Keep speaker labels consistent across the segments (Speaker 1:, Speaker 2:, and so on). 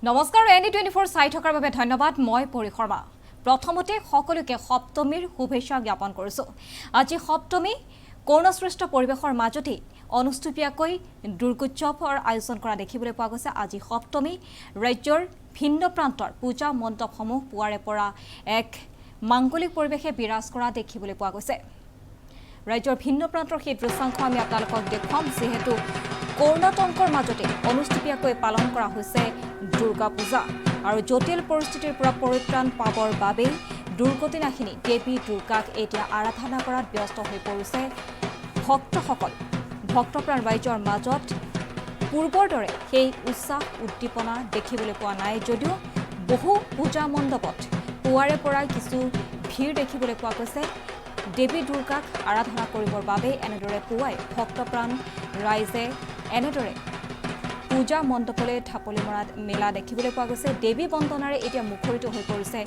Speaker 1: নমস্কাৰ ND24 চাই থকাৰ বাবে ধন্যবাদ মই পৰি শৰ্মা প্ৰথমতে সকলোকে সপ্তমীৰ শুভেচ্ছা জ্ঞাপন কৰিছো আজি সপ্তমী কৰুণাসৃষ্ট পৰিবেশৰ মাজতে অনুষ্ঠিতকৈ দুৰ্গোৎসৱৰ আয়োজন কৰা দেখিবলৈ পোৱা গৈছে আজি সপ্তমী ৰাজ্যৰ ভিন্ন প্ৰান্তৰ পূজা মণ্ডপসমূহ পুৱাৰে পৰা এক মাংগলিক পৰিবেশে বিৰাজ কৰা দেখিবলৈ পোৱা গৈছে ৰাজ্যৰ ভিন্ন প্ৰান্তৰ সেই দৃশ্যাংশ আমি আপোনালোকক দেখুৱাম যেহেতু কৰ্ণাটকৰ মাজতে অনুষ্ঠিতকৈ পালন কৰা হৈছে দুৰ্গা পূজা আৰু জটিল পৰিস্থিতিৰ পৰা পৰিত্ৰাণ পাবৰ বাবে দুৰ্গতিনাশিনী দেৱী দুৰ্গাক এতিয়া আৰাধনা কৰাত ব্যস্ত হৈ পৰিছে ভক্তসকল ভক্তপ্ৰাণ ৰাইজৰ মাজত পূৰ্বৰ দৰে সেই উৎসাহ উদ্দীপনা দেখিবলৈ পোৱা নাই যদিও বহু পূজা মণ্ডপত পুৱাৰে পৰা কিছু ভিৰ দেখিবলৈ পোৱা গৈছে দেৱী দুৰ্গাক আৰাধনা কৰিবৰ বাবে এনেদৰে পুৱাই ভক্তপ্ৰাণ ৰাইজে এনেদৰে পূজা মণ্ডপলৈ ঢাপলি মৰা মেলা দেখিবলৈ পোৱা গৈছে দেৱী বন্দনাৰে এতিয়া মুখৰিত হৈ পৰিছে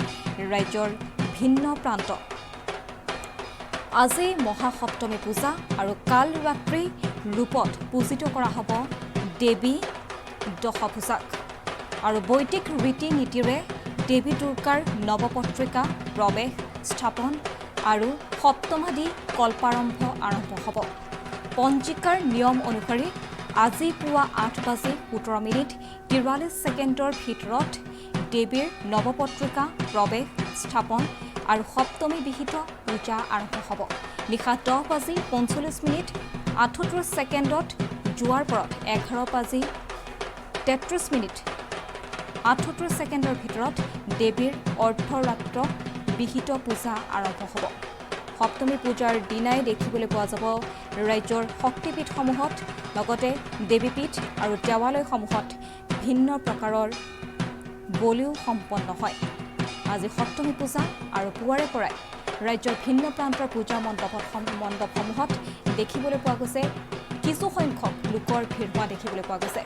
Speaker 1: ৰাজ্যৰ ভিন্ন প্ৰান্ত আজি মহাসপ্তমী পূজা আৰু কাল ৰাত্ৰি ৰূপত পূজিত কৰা হ'ব দেৱী দশভূজাক আৰু বৈদিক ৰীতি নীতিৰে দেৱী দুৰ্গাৰ নৱপত্ৰিকা প্ৰৱেশ স্থাপন আৰু সপ্তমাদি কল্পাৰম্ভ আৰম্ভ হ'ব পঞ্জিকাৰ নিয়ম অনুসৰি আজি পুৱা 8:17 ভিতৰত দেৱীৰ নৱপত্ৰিকা প্ৰৱেশ স্থাপন আৰু সপ্তমী বিহিত পূজা আৰম্ভ হ'ব নিশা 10:45 যোৱাৰ পৰত 11:33 ভিতৰত দেৱীৰ অৰ্ধৰাত্ৰ বিহিত পূজা আৰম্ভ হ'ব সপ্তমী পূজাৰ দিনাই দেখিবলৈ পোৱা যাব ৰাজ্যৰ শক্তিপীঠসমূহত লগতে দেৱীপীঠ আৰু দেৱালয়সমূহত ভিন্ন প্ৰকাৰৰ বলিও সম্পন্ন হয় আজি সপ্তমী পূজা আৰু পুৱাৰে পৰাই ৰাজ্যৰ ভিন্ন প্ৰান্তৰ পূজা মণ্ডপসমূহত দেখিবলৈ পোৱা গৈছে কিছু সংখ্যক লোকৰ ভিৰ হোৱা দেখিবলৈ পোৱা গৈছে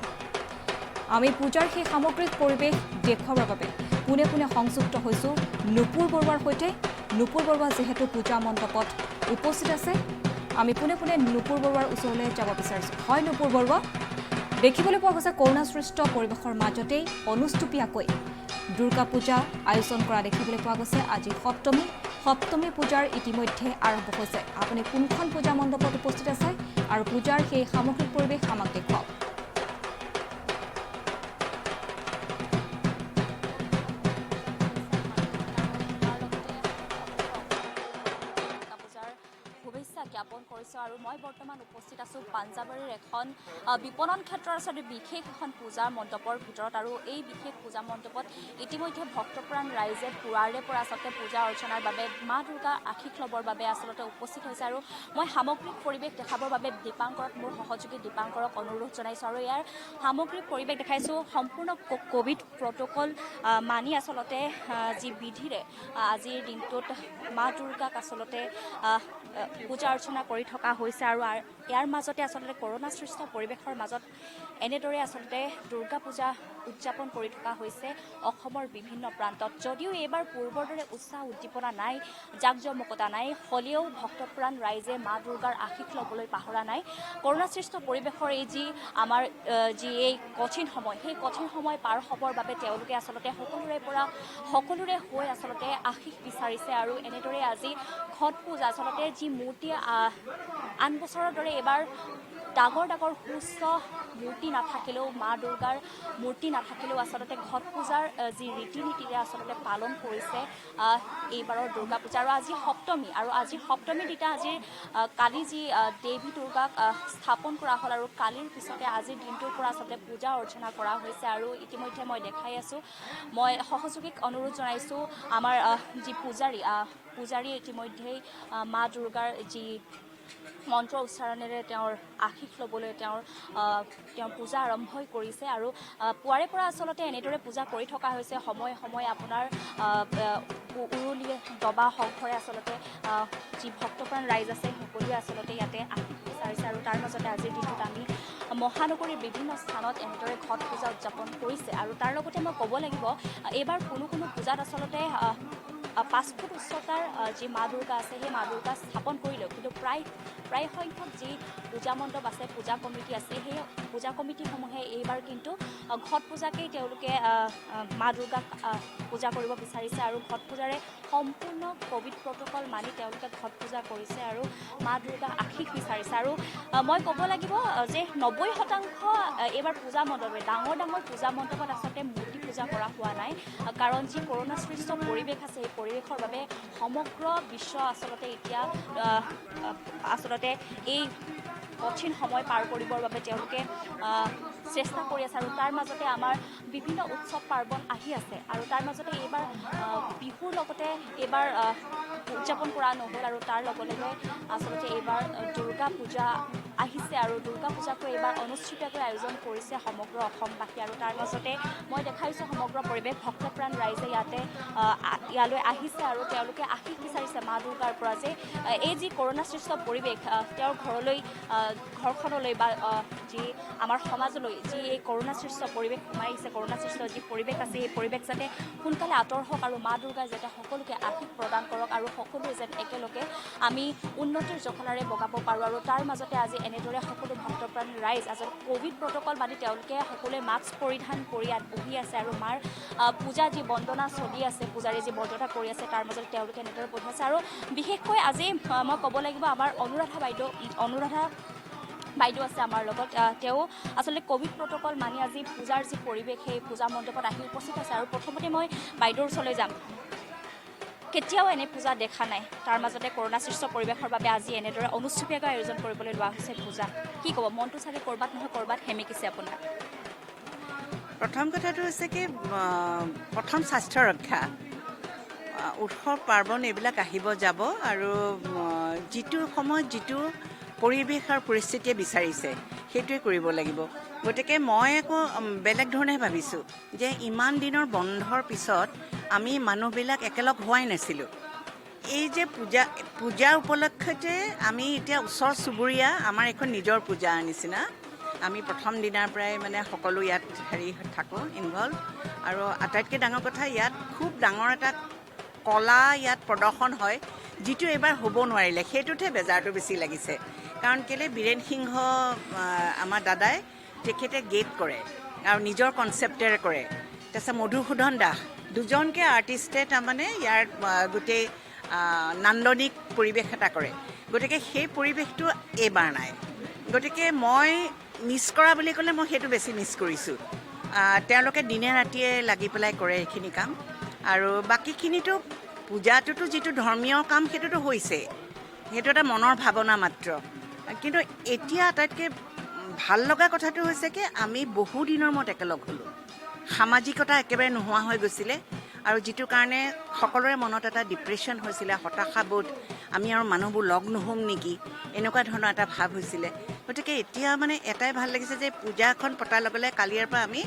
Speaker 1: আমি পূজাৰ সেই সামগ্ৰিক পৰিৱেশ দেখুৱাবৰ বাবে পোনে পোনে সংযুক্ত হৈছোঁ নুপুৰ বৰুৱাৰ সৈতে নুপুৰ বৰুৱা যেহেতু পূজা মণ্ডপত উপস্থিত আছে আমি পোনে পোনে নুপুৰ বৰুৱাৰ ওচৰলৈ যাব বিচাৰিছোঁ হয় নুপুৰ বৰুৱা দেখিবলৈ পোৱা গৈছে কৰুণাসৃষ্ট পৰিৱেশৰ মাজতেই অনুষ্টুপীয়াকৈ দুৰ্গা পূজা আয়োজন কৰা দেখিবলৈ পোৱা গৈছে আজি সপ্তমী পূজাৰ ইতিমধ্যে আৰম্ভ হৈছে আপুনি কোনখন পূজা মণ্ডপত উপস্থিত আছে আৰু পূজাৰ সেই সামগ্ৰিক পৰিৱেশ আমাক দেখুৱাওক
Speaker 2: জ্ঞাপন কৰিছোঁ আৰু মই বৰ্তমান উপস্থিত আছোঁ পাঞ্জাবাৰীৰ এখন বিপণন ক্ষেত্ৰৰ আচলতে বিশেষ এখন পূজা মণ্ডপৰ ভিতৰত আৰু এই বিশেষ পূজা মণ্ডপত ইতিমধ্যে ভক্তপ্ৰাণ ৰাইজে পুৱাৰে পৰা আচলতে পূজা অৰ্চনাৰ বাবে মা দুৰ্গাৰ আশীষ ল'বৰ বাবে আচলতে উপস্থিত হৈছে আৰু মই সামগ্ৰিক পৰিৱেশ দেখাবৰ বাবে দীপাংকৰক মোৰ সহযোগী দীপাংকৰক অনুৰোধ জনাইছোঁ আৰু ইয়াৰ সামগ্ৰিক পৰিৱেশ দেখাইছোঁ সম্পূৰ্ণ কোভিড প্ৰট'কল মানি আচলতে যি বিধিৰে আজিৰ দিনটোত মা দুৰ্গাক আচলতে পূজা অৰ্চনা কৰি থকা হৈছে আৰু ইয়াৰ মাজতে আচলতে কৰোণাসৃষ্ট পৰিৱেশৰ মাজত এনেদৰে আচলতে দুৰ্গা পূজা উদযাপন কৰি থকা হৈছে অসমৰ বিভিন্ন প্ৰান্তত যদিও এইবাৰ পূৰ্বৰ দৰে উৎসাহ উদ্দীপনা নাই জাকজমকতা নাই হ'লেও ভক্তপ্ৰাণ ৰাইজে মা দুৰ্গাৰ আশীষ ল'বলৈ পাহৰা নাই কৰোণাসৃষ্ট পৰিৱেশৰ এই যি আমাৰ যি এই কঠিন সময় সেই কঠিন সময় পাৰ হ'বৰ বাবে তেওঁলোকে আচলতে সকলোৰে হৈ আচলতে আশীষ বিচাৰিছে আৰু এনেদৰে আজি ঘট পূজা আচলতে যি মূৰ্তি আন বছৰৰ দৰে এইবাৰ ডাঙৰ সুস্থ মূৰ্তি নাথাকিলেও মা দুৰ্গাৰ মূৰ্তি নাথাকিলেও আচলতে ঘট পূজাৰ যি ৰীতি নীতিৰে আচলতে পালন কৰিছে এইবাৰৰ দুৰ্গা পূজা আৰু আজি সপ্তমীৰ দিনা আজিৰ কালি যি দেৱী দুৰ্গাক স্থাপন কৰা হ'ল আৰু কালিৰ পিছতে আজিৰ দিনটোৰ পৰা আচলতে পূজা অৰ্চনা কৰা হৈছে আৰু ইতিমধ্যে মই দেখাই আছোঁ মই সহযোগীক অনুৰোধ জনাইছোঁ আমাৰ যি পূজাৰী ইতিমধ্যেই মা দুৰ্গাৰ যি মন্ত্ৰ উচ্চাৰণেৰে তেওঁৰ আশীষ ল'বলৈ তেওঁৰ পূজা আৰম্ভই কৰিছে আৰু পুৱাৰে পৰা আচলতে এনেদৰে পূজা কৰি থকা হৈছে সময়ে সময়ে আপোনাৰ উৰুলি দবা শংখৰে আচলতে যি ভক্তপ্ৰাণ ৰাইজ আছে সকলোৱে আচলতে ইয়াতে আশীষ বিচাৰিছে আৰু তাৰ মাজতে আজিৰ দিনটোত আমি মহানগৰীৰ বিভিন্ন স্থানত এনেদৰে ঘট পূজা উদযাপন কৰিছে আৰু তাৰ লগতে মই ক'ব লাগিব এইবাৰ কোনো পূজাত আচলতে 5 ফুট উচ্চতাৰ যি মা দুৰ্গা আছে সেই মা দুৰ্গা স্থাপন কৰিলেও কিন্তু প্ৰায় সংখ্যক যি পূজা মণ্ডপ আছে পূজা কমিটি আছে সেই পূজা কমিটিসমূহে এইবাৰ কিন্তু ঘট পূজাকেই তেওঁলোকে মা দুৰ্গাক পূজা কৰিব বিচাৰিছে আৰু ঘট পূজাৰে সম্পূৰ্ণ ক'ভিড প্ৰট'কল মানি তেওঁলোকে ঘট পূজা কৰিছে আৰু মা দুৰ্গাক আশীষ বিচাৰিছে আৰু মই ক'ব লাগিব যে 90% এইবাৰ পূজা মণ্ডপে ডাঙৰ ডাঙৰ পূজা মণ্ডপত আচলতে মূৰ্তি পূজা কৰা হোৱা নাই কাৰণ যি কৰোণা সৃষ্ট পৰিৱেশ আছে এই পৰিৱেশৰ বাবে সমগ্ৰ বিশ্ব আচলতে এতিয়া আচলতে এই কঠিন সময় পাৰ কৰিবৰ বাবে তেওঁলোকে চেষ্টা কৰি আছে আৰু তাৰ মাজতে আমাৰ বিভিন্ন উৎসৱ পাৰ্বণ আহি আছে আৰু তাৰ মাজতে এইবাৰ বিহুৰ লগতে এইবাৰ উদযাপন কৰা নহ'ল আৰু তাৰ লগে লগে আচলতে এইবাৰ দুৰ্গা পূজা আহিছে আৰু দুৰ্গা পূজাকৈ এইবাৰ অনুষ্ঠিতকৈ আয়োজন কৰিছে সমগ্ৰ অসমবাসী আৰু তাৰ মাজতে মই দেখাইছোঁ সমগ্ৰ পৰিৱেশ ভক্তপ্ৰাণ ৰাইজে ইয়ালৈ আহিছে আৰু তেওঁলোকে আশীষ বিচাৰিছে মা দুৰ্গাৰ পৰা যে এই যি কৰোণা সৃষ্ট পৰিৱেশ তেওঁৰ ঘৰখনলৈ বা যি আমাৰ সমাজলৈ যি এই কৰোণা সৃষ্ট পৰিৱেশ সোমাই আহিছে কৰোণা সৃষ্ট যি পৰিৱেশ আছে এই পৰিৱেশ যাতে সোনকালে আঁতৰ হওক আৰু মা দুৰ্গাই যাতে সকলোকে আশীষ প্ৰদান কৰক আৰু সকলোৱে যেন একেলগে আমি উন্নতিৰ জখলাৰে বগাব পাৰোঁ আৰু তাৰ মাজতে আজি এনেদৰে সকলো ভক্তপ্ৰাণ ৰাইজ আচলতে ক'ভিড প্ৰট'কল মানি তেওঁলোকে সকলোৱে মাস্ক পৰিধান কৰি ইয়াত বহি আছে আৰু মাৰ পূজা যি বন্দনা চলি আছে পূজাৰী যি বন্দনা কৰি আছে তাৰ মাজতে তেওঁলোকে এনেদৰে বহি আছে আৰু বিশেষকৈ আজি মই ক'ব লাগিব আমাৰ অনুৰাধা বাইদেউ আছে আমাৰ লগত তেওঁ আচলতে ক'ভিড প্ৰট'কল মানি আজি পূজাৰ যি পৰিৱেশ সেই পূজা মণ্ডপত আহি উপস্থিত আছে আৰু প্ৰথমতে মই বাইদেউৰ ওচৰলৈ যাম কেতিয়াও এনে পূজা দেখা নাই তাৰ মাজতে কৰোণা সৃষ্ট পৰিৱেশৰ বাবে আজি এনেদৰে অনুষ্ঠিতভাৱে আয়োজন কৰিবলৈ লোৱা হৈছে পূজা কি ক'ব মনটো চাগে ক'ৰবাত নহয় ক'ৰবাত সেমেকিছে আপোনাৰ
Speaker 3: প্ৰথম কথাটো হৈছে কি প্ৰথম স্বাস্থ্য ৰক্ষা উৎসৱ পাৰ্বণ এইবিলাক আহিব যাব আৰু যিটো সময়ত যিটো পৰিৱেশ আৰু পৰিস্থিতিয়ে বিচাৰিছে সেইটোৱে কৰিব লাগিব গতিকে মই আকৌ বেলেগ ধৰণে ভাবিছোঁ যে ইমান দিনৰ বন্ধৰ পিছত আমি মানুহবিলাক একেলগ হোৱাই নাছিলোঁ এই যে পূজা উপলক্ষতে আমি এতিয়া ওচৰ চুবুৰীয়া আমাৰ এখন নিজৰ পূজাৰ নিচিনা আমি প্ৰথম দিনাৰ পৰাই মানে সকলো ইয়াত থাকোঁ ইনভলভ আৰু আটাইতকৈ ডাঙৰ কথা ইয়াত খুব ডাঙৰ এটা কলা ইয়াত প্ৰদৰ্শন হয় যিটো এইবাৰ হ'ব নোৱাৰিলে সেইটোতহে বেজাৰটো বেছি লাগিছে কাৰণ কেলৈ বীৰেন সিংহ আমাৰ দাদাই তেখেতে গেট কৰে আৰু নিজৰ কনচেপ্টেৰে কৰে তাৰপিছত মধুসূদন দাস দুজনকৈ আৰ্টিষ্টে তাৰমানে ইয়াৰ গোটেই নান্দনিক পৰিৱেশ এটা কৰে গতিকে সেই পৰিৱেশটো এইবাৰ নাই গতিকে মই মিছ কৰা বুলি ক'লে মই সেইটো বেছি মিছ কৰিছোঁ তেওঁলোকে দিনে ৰাতিয়ে লাগি পেলাই কৰে এইখিনি কাম আৰু বাকীখিনিতো পূজাটোতো যিটো ধৰ্মীয় কাম সেইটোতো হৈছে সেইটো এটা মনৰ ভাৱনা মাত্ৰ কিন্তু এতিয়া আটাইতকৈ ভাল লগা কথাটো হৈছে কি আমি বহু দিনৰ মূৰত একেলগ হ'লোঁ সামাজিকতা একেবাৰে নোহোৱা হৈ গৈছিলে আৰু যিটো কাৰণে সকলোৰে মনত এটা ডিপ্ৰেশ্যন হৈছিলে হতাশাবোধ আমি আৰু মানুহবোৰ লগ নহ'ম নেকি এনেকুৱা ধৰণৰ এটা ভাৱ হৈছিলে গতিকে এতিয়া মানে এটাই ভাল লাগিছে যে পূজাখন পতাৰ লগে লগে কালিৰ পৰা আমি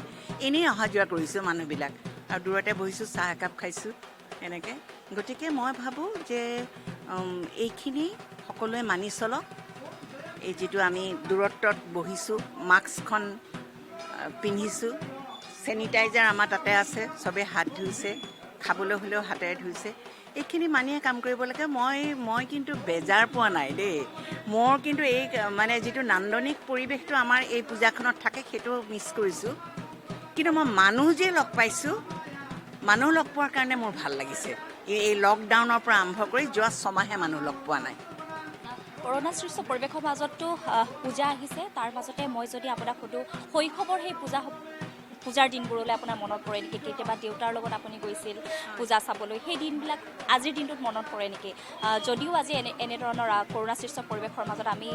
Speaker 3: এনেই অহা যোৱা কৰিছোঁ মানুহবিলাক আৰু দূৰতে বহিছোঁ চাহ একাপ খাইছোঁ এনেকৈ গতিকে মই ভাবোঁ যে এইখিনি সকলোৱে মানি চলক এই যিটো আমি দূৰত্বত বহিছোঁ মাস্কখন পিন্ধিছোঁ চেনিটাইজাৰ আমাৰ তাতে আছে চবেই হাত ধুইছে খাবলৈ হ'লেও হাতেৰে ধুইছে এইখিনি মানিয়ে কাম কৰিব লাগে মই কিন্তু বেজাৰ পোৱা নাই দেই মোৰ কিন্তু এই মানে যিটো নান্দনিক পৰিৱেশটো আমাৰ এই পূজাখনত থাকে সেইটো মিছ কৰিছোঁ কিন্তু মই মানুহ যে লগ পাইছোঁ মানুহ লগ পোৱাৰ কাৰণে মোৰ ভাল লাগিছে এই লকডাউনৰ পৰা আৰম্ভ কৰি যোৱা 6 মাহে মানুহ লগ পোৱা নাই
Speaker 2: কৰোণা সৃষ্ট পৰিৱেশৰ মাজতো পূজা আহিছে তাৰ মাজতে মই যদি আপোনাক সুধোঁ শৈশৱৰ সেই পূজাৰ দিনবোৰলৈ আপোনাৰ মনত পৰে নেকি কেতিয়াবা দেউতাৰ লগত আপুনি গৈছিল পূজা চাবলৈ সেই দিনবিলাক আজিৰ দিনটোত মনত পৰে নেকি যদিও আজি এনেধৰণৰ কৰোণা সৃষ্ট পৰিৱেশৰ মাজত আমি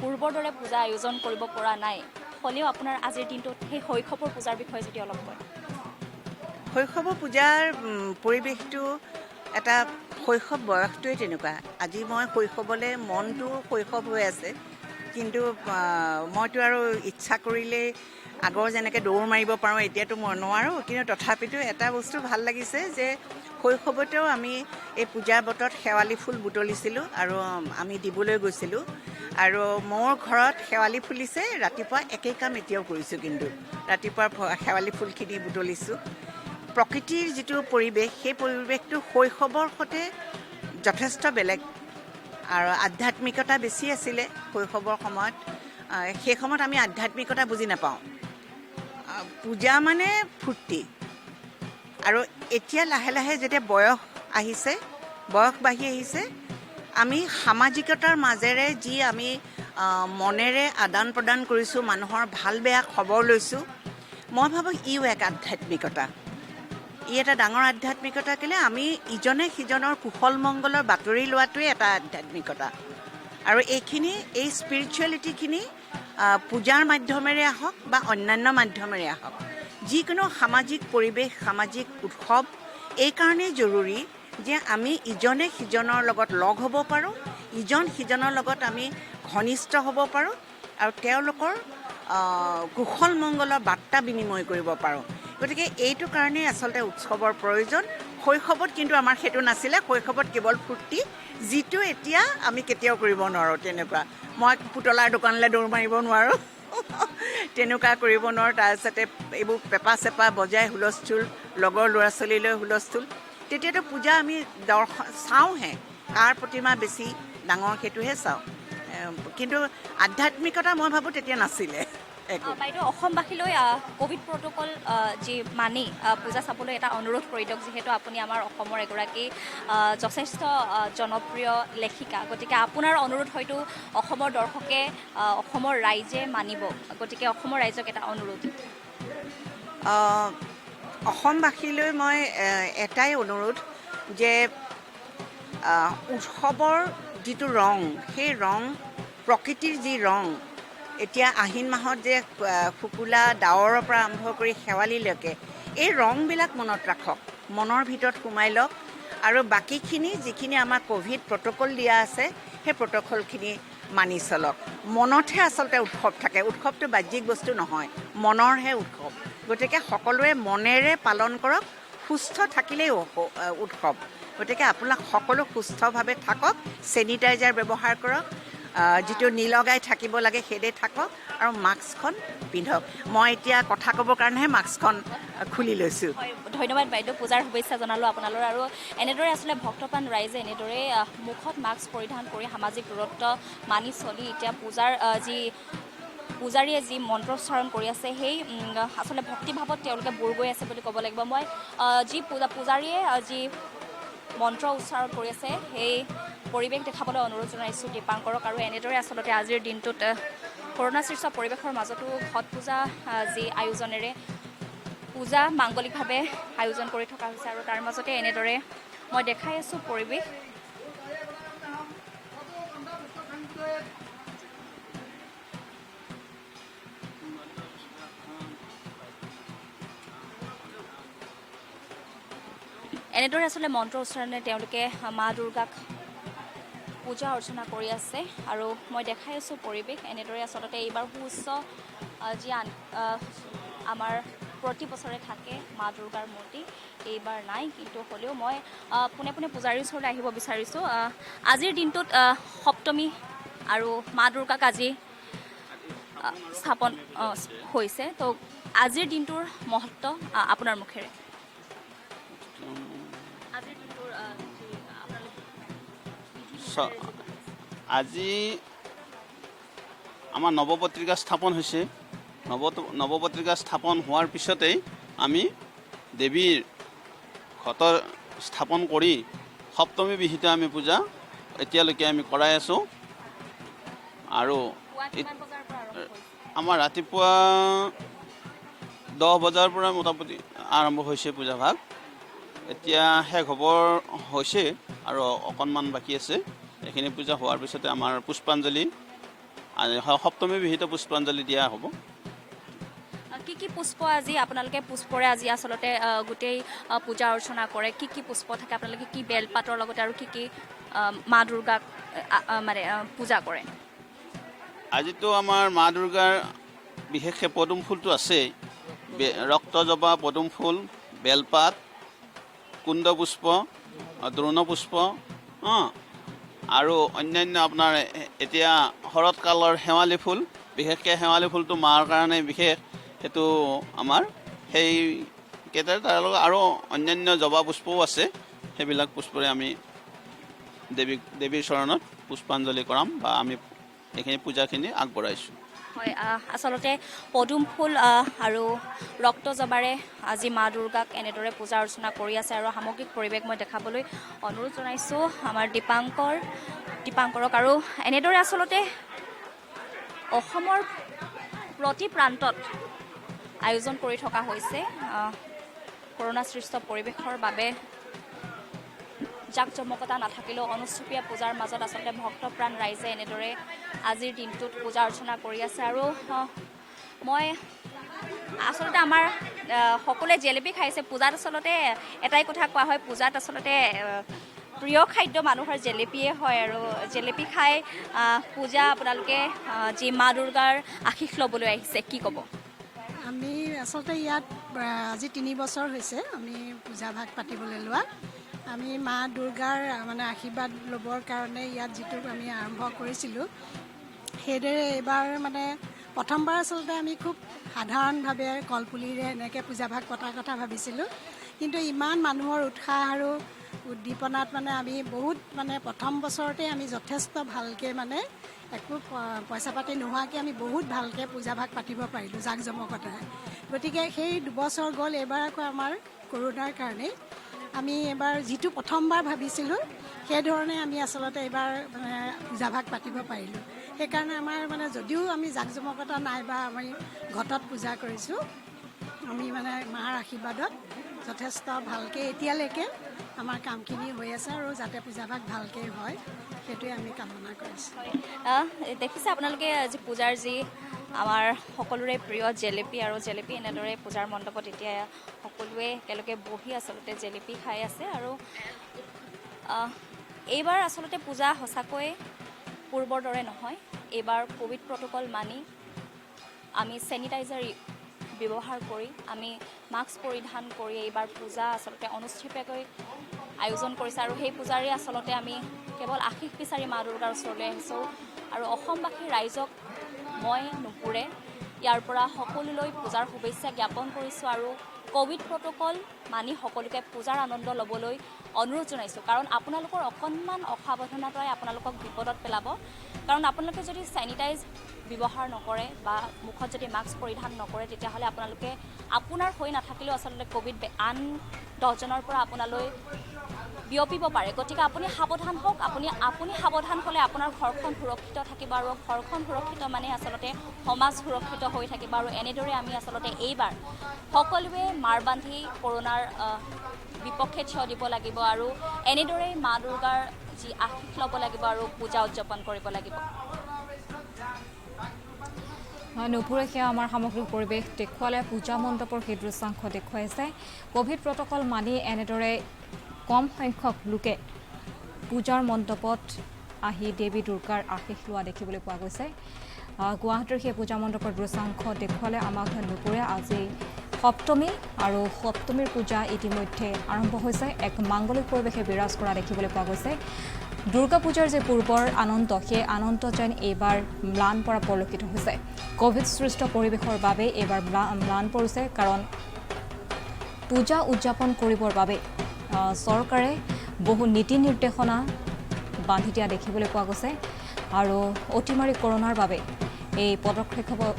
Speaker 2: পূৰ্বৰ দৰে পূজা আয়োজন কৰিব পৰা নাই হ'লেও আপোনাৰ আজিৰ দিনটোত সেই শৈশৱৰ পূজাৰ বিষয়ে যদি অলপ কয়
Speaker 3: শৈশৱ পূজাৰ পৰিৱেশটো এটা শৈশৱ বয়সটোৱে তেনেকুৱা আজি মই শৈশৱলৈ মনটো শৈশৱ হৈ আছে কিন্তু মইতো আৰু ইচ্ছা কৰিলেই আগৰ যেনেকৈ দৌৰ মাৰিব পাৰোঁ এতিয়াতো মই নোৱাৰোঁ কিন্তু তথাপিতো এটা বস্তু ভাল লাগিছে যে শৈশৱতেও আমি এই পূজাৰ বতৰত শেৱালি ফুল বুটলিছিলোঁ আৰু আমি দিবলৈ গৈছিলোঁ আৰু মোৰ ঘৰত শেৱালি ফুলিছে ৰাতিপুৱা একেই কাম এতিয়াও কৰিছোঁ কিন্তু ৰাতিপুৱা শেৱালি ফুলখিনি বুটলিছোঁ প্ৰকৃতিৰ যিটো পৰিৱেশ সেই পৰিৱেশটো শৈশৱৰ সৈতে যথেষ্ট বেলেগ আৰু আধ্যাত্মিকতা বেছি আছিলে শৈশৱৰ সময়ত সেই সময়ত আমি আধ্যাত্মিকতা বুজি নাপাওঁ পূজা মানে ফূৰ্তি আৰু এতিয়া লাহে লাহে যেতিয়া বয়স আহিছে বয়স বাঢ়ি আহিছে আমি সামাজিকতাৰ মাজেৰে যি আমি মনেৰে আদান প্ৰদান কৰিছোঁ মানুহৰ ভাল বেয়া খবৰ লৈছোঁ মই ভাবোঁ ইও এক আধ্যাত্মিকতা ই এটা ডাঙৰ আধ্যাত্মিকতা কেলে আমি ইজনে সিজনৰ কুশল মংগলৰ বাতৰি লোৱাটোৱে এটা আধ্যাত্মিকতা আৰু এইখিনি এই স্পিৰিচুৱেলিটিখিনি পূজাৰ মাধ্যমেৰে আহক বা অন্যান্য মাধ্যমেৰে আহক যিকোনো সামাজিক পৰিৱেশ সামাজিক উৎসৱ এইকাৰণেই জৰুৰী যে আমি ইজনে সিজনৰ লগত লগ হ'ব পাৰোঁ ইজন সিজনৰ লগত আমি ঘনিষ্ঠ হ'ব পাৰোঁ আৰু তেওঁলোকৰ কুশল মংগলৰ বাৰ্তা বিনিময় কৰিব পাৰোঁ গতিকে এইটো কাৰণেই আচলতে উৎসৱৰ প্ৰয়োজন শৈশৱত কিন্তু আমাৰ সেইটো নাছিলে শৈশৱত কেৱল ফূৰ্তি যিটো এতিয়া আমি কেতিয়াও কৰিব নোৱাৰোঁ তেনেকুৱা মই পুতলাৰ দোকানলৈ দৌৰ মাৰিব নোৱাৰোঁ তেনেকুৱা কৰিব নোৱাৰোঁ তাৰপিছতে এইবোৰ পেঁপা চেপা বজাই হুলস্থুল লগৰ ল'ৰা ছোৱালীলৈ হুলস্থুল তেতিয়াতো পূজা আমি চাওঁহে কাৰ প্ৰতিমা বেছি ডাঙৰ সেইটোহে চাওঁ কিন্তু আধ্যাত্মিকতা মই ভাবোঁ তেতিয়া নাছিলে
Speaker 2: বাইদেউ অসমবাসীলৈ কোভিড প্ৰট'কল যি মানি পূজা চাবলৈ এটা অনুৰোধ কৰি দিয়ক যিহেতু আপুনি আমাৰ অসমৰ এগৰাকী যথেষ্ট জনপ্ৰিয় লেখিকা গতিকে আপোনাৰ অনুৰোধ হয়তো অসমৰ দৰ্শকে অসমৰ ৰাইজে মানিব গতিকে অসমৰ ৰাইজক এটা অনুৰোধ
Speaker 3: অসমবাসীলৈ মই এটাই অনুৰোধ যে উৎসৱৰ যিটো ৰং সেই ৰং প্ৰকৃতিৰ যি ৰং এতিয়া আহিন মাহত যে শুকুলা ডাৱৰৰ পৰা আৰম্ভ কৰি শেৱালিলৈকে এই ৰংবিলাক মনত ৰাখক মনৰ ভিতৰত সোমাই লওক আৰু বাকীখিনি যিখিনি আমাৰ ক'ভিড প্ৰট'কল দিয়া আছে সেই প্ৰট'কলখিনি মানি চলক মনতহে আচলতে উৎসৱ থাকে উৎসৱটো বাহ্যিক বস্তু নহয় মনৰহে উৎসৱ গতিকে সকলোৱে মনেৰে পালন কৰক সুস্থ থাকিলেই উৎসৱ গতিকে আপোনাক সকলো সুস্থভাৱে থাকক চেনিটাইজাৰ ব্যৱহাৰ কৰক যিটো নিলগাই থাকিব লাগে সেইদে থাকক আৰু মাস্কখন পিন্ধক মই এতিয়া কথা ক'বৰ কাৰণেহে মাস্কখন খুলি লৈছোঁ
Speaker 2: ধন্যবাদ বাইদেউ পূজাৰ শুভেচ্ছা জনালোঁ আপোনালোক আৰু এনেদৰে আচলতে ভক্তপ্ৰাণ ৰাইজে এনেদৰে মুখত মাস্ক পৰিধান কৰি সামাজিক দূৰত্ব মানি চলি এতিয়া পূজাৰ যি পূজাৰীয়ে যি মন্ত্ৰোচ্চাৰণ কৰি আছে সেই আচলতে ভক্তিভাৱত তেওঁলোকে বুৰ গৈ আছে বুলি ক'ব লাগিব মই যি পূজাৰীয়ে যি মন্ত্ৰ উচ্চাৰণ কৰি আছে সেই পৰিৱেশ দেখাবলৈ অনুৰোধ জনাইছোঁ দীপাংকৰক আৰু এনেদৰে আচলতে আজিৰ দিনটোত কৰোণা সৃষ্ট পৰিৱেশৰ মাজতো ঘট পূজা যি আয়োজনেৰে পূজা মাংগলিকভাৱে আয়োজন কৰি থকা হৈছে আৰু তাৰ মাজতে এনেদৰে মই দেখাই আছোঁ পৰিৱেশ এনেদৰে আচলতে মন্ত্ৰ উচ্চাৰণে তেওঁলোকে মা দুৰ্গাক পূজা অৰ্চনা কৰি আছে আৰু মই দেখাই আছোঁ পৰিৱেশ এনেদৰে আচলতে এইবাৰ সুউচ্চ যি আমাৰ প্ৰতি বছৰে থাকে মা দুৰ্গাৰ মূৰ্তি এইবাৰ নাই কিন্তু হ'লেও মই পোনে পোনে পূজাৰীৰ ওচৰলৈ আহিব বিচাৰিছোঁ আজিৰ দিনটোত সপ্তমী আৰু মা দুৰ্গাক আজি স্থাপন হৈছে তো আজিৰ দিনটোৰ মহত্ব আপোনাৰ মুখেৰে
Speaker 4: আজি আমাৰ নৱপত্ৰিকা স্থাপন হৈছে নৱপত্ৰিকা স্থাপন হোৱাৰ পিছতেই আমি দেৱীৰ ঘট স্থাপন কৰি সপ্তমী বিহিত আমি পূজা এতিয়ালৈকে আমি কৰাই আছোঁ আৰু আমাৰ ৰাতিপুৱা 10 বজাৰ পৰা মোটামুটি আৰম্ভ হৈছে পূজাভাগ এতিয়া শেষ হ'বৰ হৈছে আৰু অকণমান বাকী আছে এইখিনি পূজা হোৱাৰ পিছতে আমাৰ পুষ্পাঞ্জলি সপ্তমী বিহিত পুষ্পাঞ্জলি দিয়া হ'ব
Speaker 2: কি পুষ্প আজি আপোনালোকে পুষ্পৰে আজি আচলতে গোটেই পূজা অৰ্চনা কৰে কি পুষ্প থাকে আপোনালোকে কি বেলপাতৰ লগতে আৰু কি মা দুৰ্গাক মানে পূজা কৰে
Speaker 4: আজিতো আমাৰ মা দুৰ্গাৰ বিশেষকৈ পদুম ফুলটো আছেই ৰক্তজবা পদুম ফুল বেলপাত কুণ্ড পুষ্প দ্ৰোণ পুষ্প আৰু অন্যান্য আপোনাৰ এতিয়া শৰৎকালৰ শেৱালি ফুল বিশেষকৈ শেৱালি ফুলটো মাৰ কাৰণে বিশেষ সেইটো আমাৰ সেইকেইটা তাৰ লগত আৰু অন্যান্য জবা পুষ্পও আছে সেইবিলাক পুষ্পৰে আমি দেৱীৰ চৰণত পুষ্পাঞ্জলি কৰাম বা আমি এইখিনি পূজাখিনি আগবঢ়াইছোঁ
Speaker 2: হয় আচলতে পদুম ফুল আৰু ৰক্ত জবাৰে আজি মা দুৰ্গাক এনেদৰে পূজা অৰ্চনা কৰি আছে আৰু সামগ্ৰিক পৰিৱেশ মই দেখাবলৈ অনুৰোধ জনাইছোঁ আমাৰ দীপাংকৰক আৰু এনেদৰে আচলতে অসমৰ প্ৰতি প্ৰান্তত আয়োজন কৰি থকা হৈছে কৰোণা সৃষ্ট পৰিৱেশৰ বাবে জাক জমকতা নাথাকিলেও অনুষ্টুপীয়া পূজাৰ মাজত আচলতে ভক্তপ্ৰাণ ৰাইজে এনেদৰে আজিৰ দিনটোত পূজা অৰ্চনা কৰি আছে আৰু মই আচলতে আমাৰ সকলোৱে জেলেপি খাইছে পূজাত আচলতে এটাই কথা কোৱা হয় পূজাত আচলতে প্ৰিয় খাদ্য মানুহৰ জেলেপিয়ে হয় আৰু জেলেপি খাই পূজা আপোনালোকে যি মা দুৰ্গাৰ আশীষ ল'বলৈ আহিছে কি ক'ব
Speaker 5: আমি আচলতে ইয়াত আজি 3 বছৰ হৈছে আমি পূজা ভাগ পাতিবলৈ লোৱা আমি মা দুৰ্গাৰ মানে আশীৰ্বাদ ল'বৰ কাৰণে ইয়াত যিটো আমি আৰম্ভ কৰিছিলোঁ সেইদৰে এইবাৰ মানে প্ৰথমবাৰ আচলতে আমি খুব সাধাৰণভাৱে কলপুলিৰে এনেকৈ পূজা ভাগ পতাৰ কথা ভাবিছিলোঁ কিন্তু ইমান মানুহৰ উৎসাহ আৰু উদ্দীপনাত মানে আমি বহুত মানে প্ৰথম বছৰতে আমি যথেষ্ট ভালকৈ মানে একো পইচা পাতি নোহোৱাকৈ আমি বহুত ভালকৈ পূজা ভাগ পাতিব পাৰিলোঁ জাক জমকতাৰে গতিকে সেই 2 বছৰ গ'ল এইবাৰ আকৌ আমাৰ কৰোণাৰ কাৰণে আমি এবাৰ যিটো প্ৰথমবাৰ ভাবিছিলোঁ সেইধৰণে আমি আচলতে এইবাৰ মানে পূজা ভাগ পাতিব পাৰিলোঁ সেইকাৰণে আমাৰ মানে যদিও আমি জাক জমকতা নাই বা আমি ঘটত পূজা কৰিছোঁ আমি মানে মাৰ আশীৰ্বাদত যথেষ্ট ভালকৈ এতিয়ালৈকে আমাৰ কামখিনি হৈ আছে আৰু যাতে পূজা ভাগ ভালকৈ হয় সেইটোৱে আমি কামনা কৰিছোঁ
Speaker 2: দেখিছে আপোনালোকে আজি পূজাৰ যি আমাৰ সকলোৰে প্ৰিয় জেলেপি আৰু জেলেপি এনেদৰে পূজাৰ মণ্ডপত এতিয়া সকলোৱে একেলগে বহি আচলতে জেলেপি খাই আছে আৰু এইবাৰ আচলতে পূজা সঁচাকৈ পূৰ্বৰ দৰে নহয় এইবাৰ কোভিড প্ৰট'কল মানি আমি চেনিটাইজাৰ ব্যৱহাৰ কৰি আমি মাস্ক পৰিধান কৰি এইবাৰ পূজা আচলতে অনুষ্ঠিতকৈ আয়োজন কৰিছে আৰু সেই পূজাৰে আচলতে আমি কেৱল আশীষ বিচাৰি মা দুৰ্গাৰ ওচৰলৈ আহিছোঁ আৰু অসমবাসী ৰাইজক মই নুপুৰে ইয়াৰ পৰা সকলোলৈ পূজাৰ শুভেচ্ছা জ্ঞাপন কৰিছোঁ আৰু কোভিড প্ৰট'কল মানি সকলোকে পূজাৰ আনন্দ ল'বলৈ অনুৰোধ জনাইছোঁ কাৰণ আপোনালোকৰ অকণমান অসাৱধানতাই আপোনালোকক বিপদত পেলাব কাৰণ আপোনালোকে যদি চেনিটাইজ ব্যৱহাৰ নকৰে বা মুখত যদি মাস্ক পৰিধান নকৰে তেতিয়াহ'লে আপোনালোকে আপোনাৰ হৈ নাথাকিলেও আচলতে কোভিড আন 10জনৰ পৰা আপোনালৈ বিয়পিব পাৰে গতিকে আপুনি সাৱধান হওক আপুনি সাৱধান হ'লে আপোনাৰ ঘৰখন সুৰক্ষিত থাকিব আৰু ঘৰখন সুৰক্ষিত মানে আচলতে সমাজ সুৰক্ষিত হৈ থাকিব আৰু এনেদৰে আমি আচলতে এইবাৰ সকলোৱে মাৰ বান্ধি কৰোণাৰ বিপক্ষে থিয় দিব লাগিব আৰু এনেদৰেই মা দুৰ্গাৰ যি আশীষ ল'ব লাগিব আৰু পূজা উদযাপন কৰিব লাগিব
Speaker 1: নুপুৰে সেয়া আমাৰ সামগ্ৰিক পৰিৱেশ দেখুৱালে পূজা মণ্ডপৰ সেই দৃশ্যাংশ দেখুৱাইছে কোভিড প্ৰট'কল মানি এনেদৰে কম সংখ্যক লোকে পূজাৰ মণ্ডপত আহি দেৱী দুৰ্গাৰ আশীষ লোৱা দেখিবলৈ পোৱা গৈছে গুৱাহাটীৰ সেই পূজা মণ্ডপৰ দৃশ্যাংশ দেখুৱালে আমাক নুপুৰে আজি সপ্তমী আৰু সপ্তমীৰ পূজা ইতিমধ্যে আৰম্ভ হৈছে এক মাংগলিক পৰিৱেশে বিৰাজ কৰা দেখিবলৈ পোৱা গৈছে দুৰ্গা পূজাৰ যে পূৰ্বৰ আনন্দ সেই আনন্দ যেন এইবাৰ ম্লান পৰা পৰিলক্ষিত হৈছে কোভিড সৃষ্ট পৰিৱেশৰ বাবে এইবাৰ ম্লান পৰিছে কাৰণ পূজা উদযাপন কৰিবৰ বাবে চৰকাৰে বহু নীতি নিৰ্দেশনা বান্ধি দিয়া দেখিবলৈ পোৱা গৈছে আৰু অতিমাৰী কৰোণাৰ বাবে এই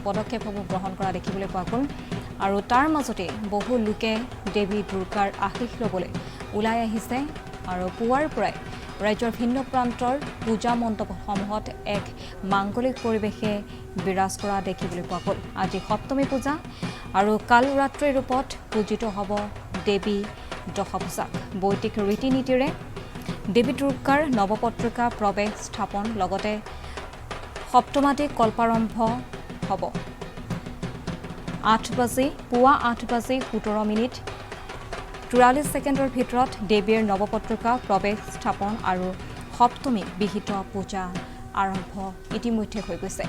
Speaker 1: পদক্ষেপসমূহ গ্ৰহণ কৰা দেখিবলৈ পোৱা গ'ল আৰু তাৰ মাজতে বহু লোকে দেৱী দুৰ্গাৰ আশীষ ল'বলৈ ওলাই আহিছে আৰু পুৱাৰ পৰাই ৰাজ্যৰ ভিন্ন প্ৰান্তৰ পূজা মণ্ডপসমূহত এক মাংগলিক পৰিৱেশে বিৰাজ কৰা দেখিবলৈ পোৱা গ'ল আজি সপ্তমী পূজা আৰু কাল ৰাত্ৰিৰ ৰূপত পূজিত হ'ব দেৱী দশভূজা বৈদিক ৰীতি নীতিৰে দেৱী দুৰ্গাৰ নৱপত্ৰিকা প্ৰৱেশ স্থাপন লগতে সপ্তমাদি কল্পাৰম্ভ হ'ব 8 বাজি পুৱা 8 বাজি 17 মিনিট 44 ছেকেণ্ডৰ ভিতৰত দেৱীৰ নৱপত্ৰিকা প্ৰৱেশ স্থাপন আৰু সপ্তমী বিহিত পূজা আৰম্ভ ইতিমধ্যে হৈ গৈছে